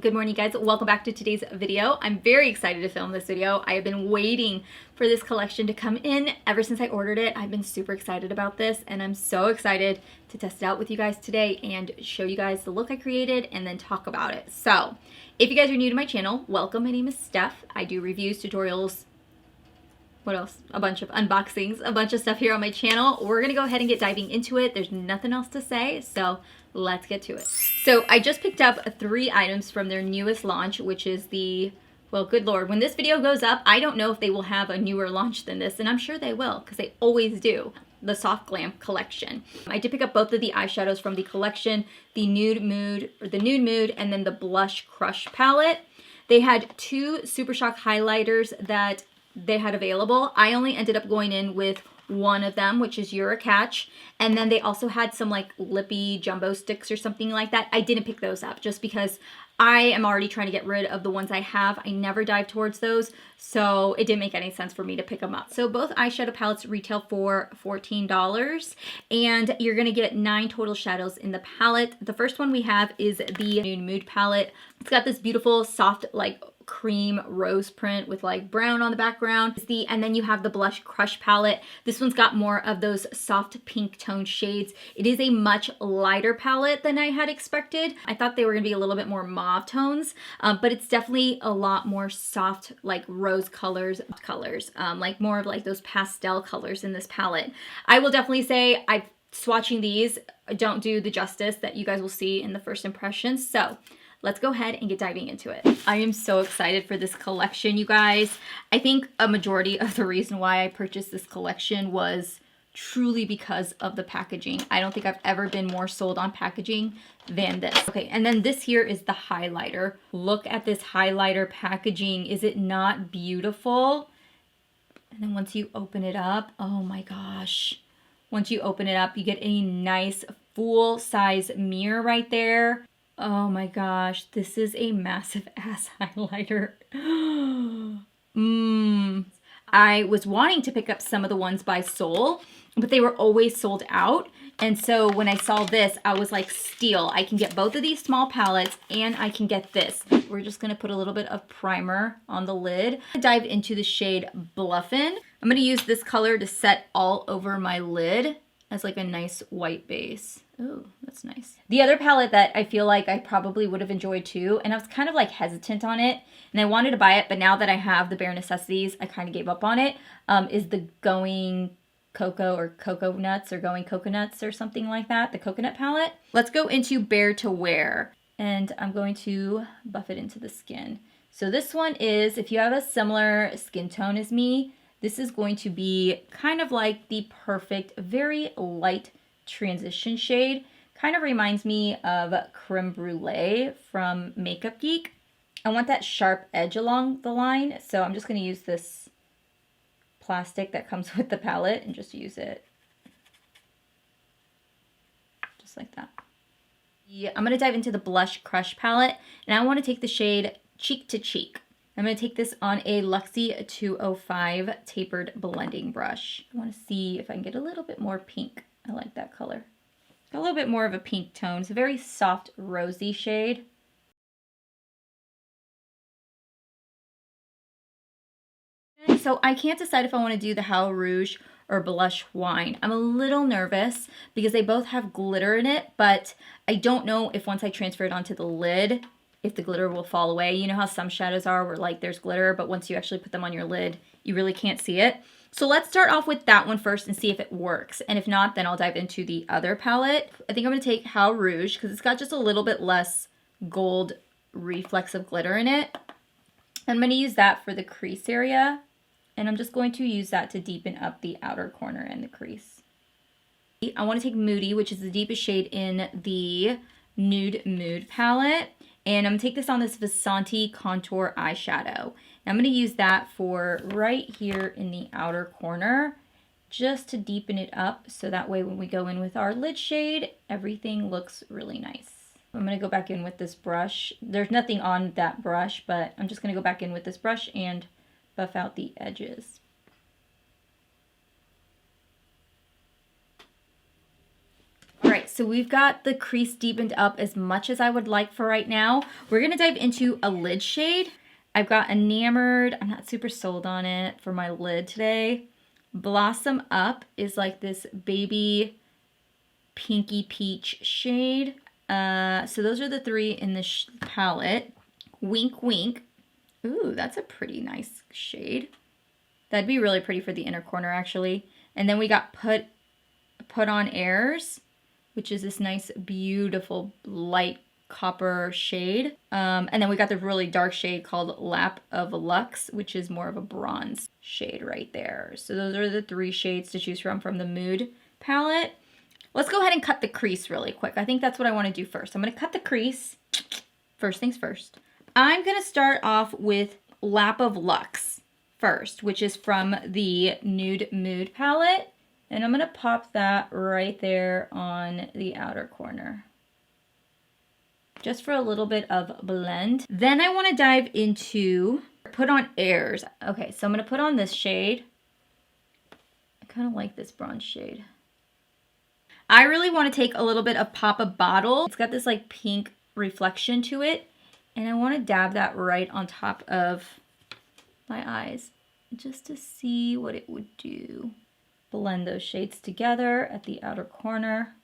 Good morning, guys. Welcome back to today's video. I'm very excited to film this video. I have been waiting for this collection to come in ever since I ordered it. I've been super excited about this, and I'm so excited to test it out with you guys today and show you guys the look I created and then talk about it. So if you guys are new to my channel, welcome. My name is Steph. I do reviews, tutorials, what else? A bunch of unboxings, a bunch of stuff here on my channel. We're gonna go ahead and get diving into it. There's nothing else to say, so let's get to it. So I just picked up 3 items from their newest launch, which is the, well, good Lord, when this video goes up, I don't know if they will have a newer launch than this, and I'm sure they will, because they always do. The Soft Glam collection. I did pick up both of the eyeshadows from the collection, the Nude Mood, and then the Blush Crush palette. They had 2 Super Shock highlighters that they had available. I only ended up going in with one of them, which is You're a Catch, and then they also had some like lippy jumbo sticks or something like that. I didn't pick those up just because I am already trying to get rid of the ones I have. I never dive towards those, so it didn't make any sense for me to pick them up. So both eyeshadow palettes retail for $14, and you're gonna get 9 total shadows in the palette. The first one we have is the Nude Mood palette. It's got this beautiful soft like cream rose print with like brown on the background. And then you have the Blush Crush palette. This one's got more of those soft pink tone shades. It is a much lighter palette than I had expected. I thought they were gonna be a little bit more mauve tones, but it's definitely a lot more soft, like rose colors, like more of like those pastel colors in this palette. I will definitely say swatching these don't do the justice that you guys will see in the first impressions. So let's go ahead and get diving into it. I am so excited for this collection, you guys. I think a majority of the reason why I purchased this collection was truly because of the packaging. I don't think I've ever been more sold on packaging than this. Okay, and then this here is the highlighter. Look at this highlighter packaging. Is it not beautiful? And then once you open it up, oh my gosh. Once you open it up, you get a nice full-size mirror right there. Oh my gosh, this is a massive ass highlighter. I was wanting to pick up some of the ones by Sol, but they were always sold out. And so when I saw this, I was like, steal. I can get both of these small palettes and I can get this. We're just gonna put a little bit of primer on the lid. Dive into the shade Bluffin'. I'm gonna use this color to set all over my lid as like a nice white base. Oh, that's nice. The other palette that I feel like I probably would have enjoyed too, and I was kind of like hesitant on it, and I wanted to buy it, but now that I have the Bare Necessities, I kind of gave up on it, is the Going Cocoa or Cocoa Nuts or Going Coconuts or something like that, the coconut palette. Let's go into Bare to Wear, and I'm going to buff it into the skin. So this one is, if you have a similar skin tone as me, this is going to be kind of like the perfect, very light transition shade. Kind of reminds me of Creme Brulee from Makeup Geek. I want that sharp edge along the line, so I'm just going to use this plastic that comes with the palette and just use it just like that. Yeah, I'm going to dive into the Blush Crush palette, and I want to take the shade Cheek to Cheek. I'm going to take this on a Luxie 205 tapered blending brush. I want to see if I can get a little bit more pink. I like that color. A little bit more of a pink tone. It's a very soft, rosy shade. So I can't decide if I want to do the How Rouge or Blush Wine. I'm a little nervous because they both have glitter in it, but I don't know if once I transfer it onto the lid, if the glitter will fall away. You know how some shadows are where like there's glitter, but once you actually put them on your lid, you really can't see it. So let's start off with that one first and see if it works. And if not, then I'll dive into the other palette. I think I'm going to take How Rouge because it's got just a little bit less gold reflexive glitter in it. I'm going to use that for the crease area. And I'm just going to use that to deepen up the outer corner and the crease. I want to take Moody, which is the deepest shade in the Nude Mood palette. And I'm going to take this on this Vasanti Contour eyeshadow. I'm going to use that for right here in the outer corner, just to deepen it up, so that way when we go in with our lid shade, everything looks really nice. I'm going to go back in with this brush. There's nothing on that brush, but I'm just going to go back in with this brush and buff out the edges. so we've got the crease deepened up as much as I would like for right now. We're gonna dive into a lid shade. I've got Enamored. I'm not super sold on it for my lid today. Blossom Up is like this baby pinky peach shade. So those are the three in the palette. Wink Wink. Ooh, that's a pretty nice shade. That'd be really pretty for the inner corner, actually. And then we got Put On Airs, which is this nice, beautiful, light copper shade. And then we got the really dark shade called Lap of Luxe, which is more of a bronze shade right there. So those are the three shades to choose from the Mood palette. Let's go ahead and cut the crease really quick. I think that's what I want to do first. I'm going to cut the crease. First things first. I'm going to start off with Lap of Luxe first, which is from the Nude Mood palette. And I'm going to pop that right there on the outer corner, just for a little bit of blend. Then I want to dive into Put On Airs. Okay, so I'm going to put on this shade. I kind of like this bronze shade. I really want to take a little bit of Pop a Bottle. It's got this like pink reflection to it. And I want to dab that right on top of my eyes just to see what it would do. Blend those shades together at the outer corner.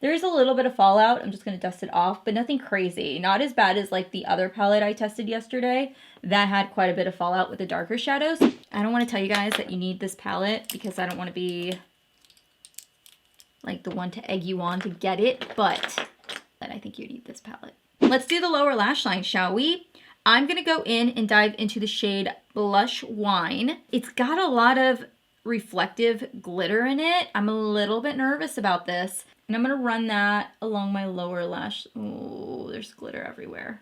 There is a little bit of fallout. I'm just going to dust it off, but nothing crazy. Not as bad as like the other palette I tested yesterday. That had quite a bit of fallout with the darker shadows. I don't want to tell you guys that you need this palette because I don't want to be like the one to egg you on to get it, but I think you need this palette. Let's do the lower lash line, shall we? I'm going to go in and dive into the shade Blush Wine. It's got a lot of reflective glitter in it. I'm a little bit nervous about this. And I'm going to run that along my lower lash. Oh, there's glitter everywhere.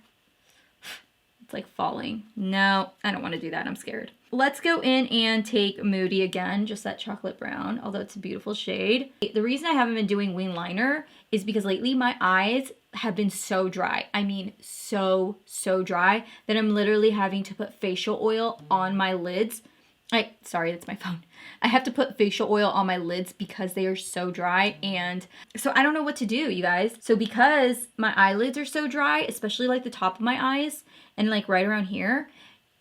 It's like falling. No, I don't want to do that. I'm scared. Let's go in and take Moody again, just that chocolate brown, although it's a beautiful shade. The reason I haven't been doing wing liner is because lately my eyes have been so dry. I mean, so dry that I'm literally having to put facial oil on my lids. Sorry, that's my phone. I have to put facial oil on my lids because they are so dry, and so I don't know what to do, you guys. So because my eyelids are so dry, especially like the top of my eyes and like right around here,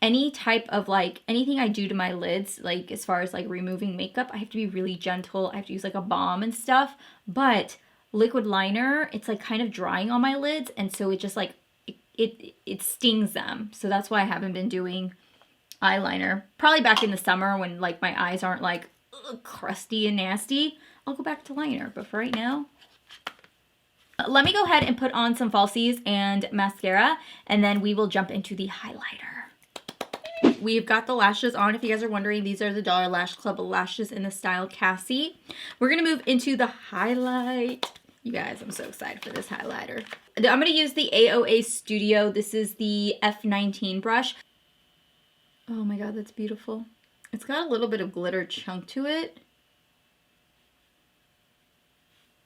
any type of like anything I do to my lids, like as far as like removing makeup, I have to be really gentle. I have to use like a balm and stuff. But liquid liner, it's like kind of drying on my lids, and so it just like it stings them. So that's why I haven't been doing eyeliner. Probably back in the summer when like my eyes aren't like crusty and nasty, I'll go back to liner. But for right now, let me go ahead and put on some falsies and mascara, and then we will jump into the highlighter. We've got the lashes on. If you guys are wondering, these are the Dollar Lash Club lashes in the style Cassie. We're going to move into the highlight. You guys, I'm so excited for this highlighter. I'm going to use the AOA Studio. This is the F19 brush. Oh my god, that's beautiful. It's got a little bit of glitter chunk to it.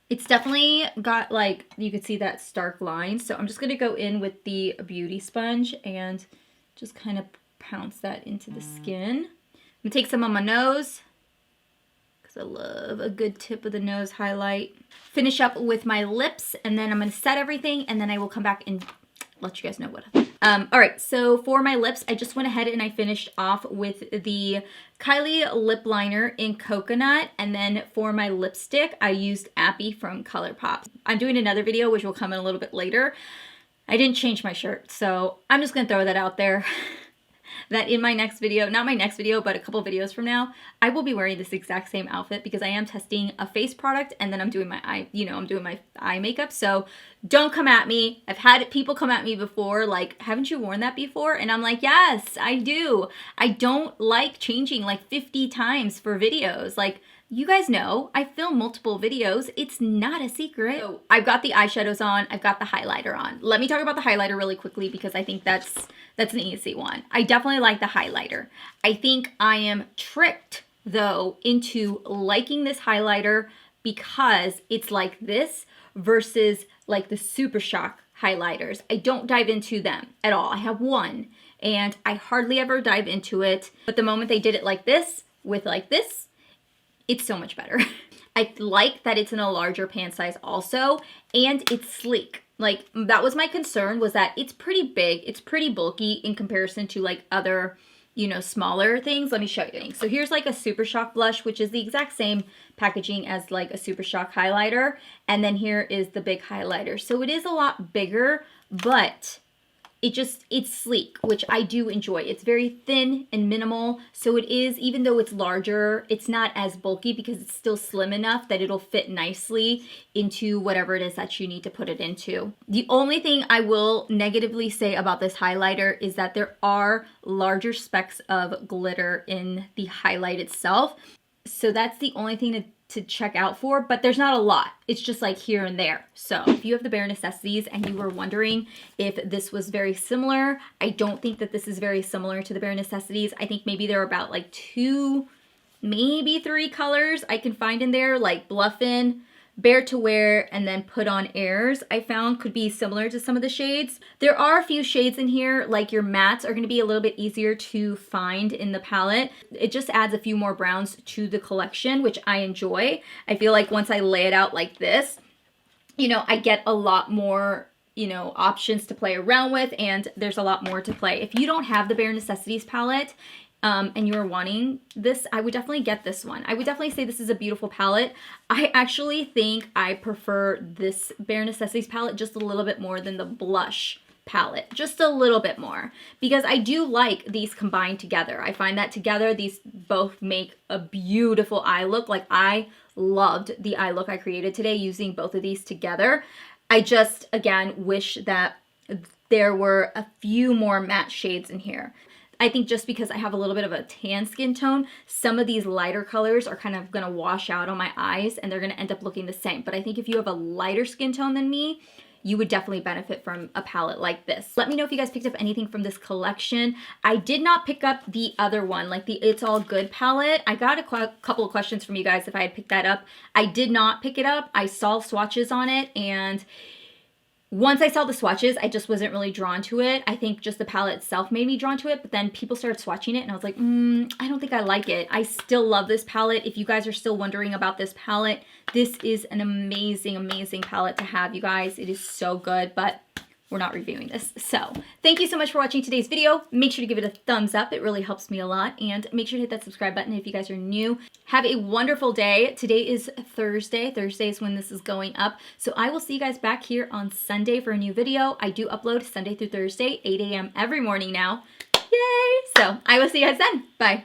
It's definitely got like, you can see that stark line. So I'm just going to go in with the beauty sponge and just kind of pounce that into the skin. I'm going to take some on my nose because I love a good tip of the nose highlight. Finish up with my lips, and then I'm going to set everything, and then I will come back and let you guys know what. All right, so for my lips, I just went ahead and I finished off with the Kylie lip liner in Coconut, and then for my lipstick, I used Appy from Colourpop. I'm doing another video, which will come in a little bit later. I didn't change my shirt, so I'm just gonna throw that out there. That in my next video, not my next video, but a couple videos from now, I will be wearing this exact same outfit because I am testing a face product, and then I'm doing my eye, I'm doing my eye makeup. So don't come at me. I've had people come at me before, like, haven't you worn that before? And I'm like, yes, I do. I don't like changing like 50 times for videos. Like, you guys know, I film multiple videos. It's not a secret. So I've got the eyeshadows on. I've got the highlighter on. Let me talk about the highlighter really quickly because I think that's an easy one. I definitely like the highlighter. I think I am tricked, though, into liking this highlighter because it's like this versus like the Super Shock highlighters. I don't dive into them at all. I have one, and I hardly ever dive into it. But the moment they did it like this, with like this, it's so much better. I like that it's in a larger pan size also, and it's sleek. Like, that was my concern, was that it's pretty big, it's pretty bulky in comparison to like other, you know, smaller things. Let me show you. So here's like a Super Shock blush, which is the exact same packaging as like a Super Shock highlighter. And then here is the big highlighter. So it is a lot bigger, but it's sleek, which I do enjoy. It's very thin and minimal. So it is, even though it's larger, it's not as bulky because it's still slim enough that it'll fit nicely into whatever it is that you need to put it into. The only thing I will negatively say about this highlighter is that there are larger specks of glitter in the highlight itself. So that's the only thing to check out for, but there's not a lot. It's just like here and there. So if you have the Bare Necessities and you were wondering if this was very similar, I don't think that this is very similar to the Bare Necessities. I think maybe there are about like 2, maybe 3 colors I can find in there, like Bluffin', Bare to Wear, and then Put On Airs I found could be similar to some of the shades. There are a few shades in here, like your mattes are going to be a little bit easier to find in the palette. It just adds a few more browns to the collection, which I enjoy. I feel like once I lay it out like this, you know, I get a lot more, you know, options to play around with, and there's a lot more to play. If you don't have the Bare Necessities palette, and you're wanting this, I would definitely get this one. I would definitely say this is a beautiful palette. I actually think I prefer this Bare Necessities palette just a little bit more than the blush palette. Just a little bit more. Because I do like these combined together. I find that together, these both make a beautiful eye look. Like, I loved the eye look I created today using both of these together. I just, again, wish that there were a few more matte shades in here. I think just because I have a little bit of a tan skin tone, some of these lighter colors are kind of going to wash out on my eyes and they're going to end up looking the same. But I think if you have a lighter skin tone than me, you would definitely benefit from a palette like this. Let me know if you guys picked up anything from this collection. I did not pick up the other one, like the It's All Good palette. I got a couple of questions from you guys if I had picked that up. I did not pick it up. I saw swatches on it, and once I saw the swatches, I just wasn't really drawn to it. I think just the palette itself made me drawn to it, but then people started swatching it and I was like, I don't think I like it. I still love this palette. If you guys are still wondering about this palette, this is an amazing, amazing palette to have, you guys. It is so good, but we're not reviewing this. So thank you so much for watching today's video. Make sure to give it a thumbs up. It really helps me a lot. And make sure to hit that subscribe button if you guys are new. Have a wonderful day. Today is Thursday. Thursday is when this is going up. So I will see you guys back here on Sunday for a new video. I do upload Sunday through Thursday, 8 a.m. every morning now. Yay! So I will see you guys then. Bye.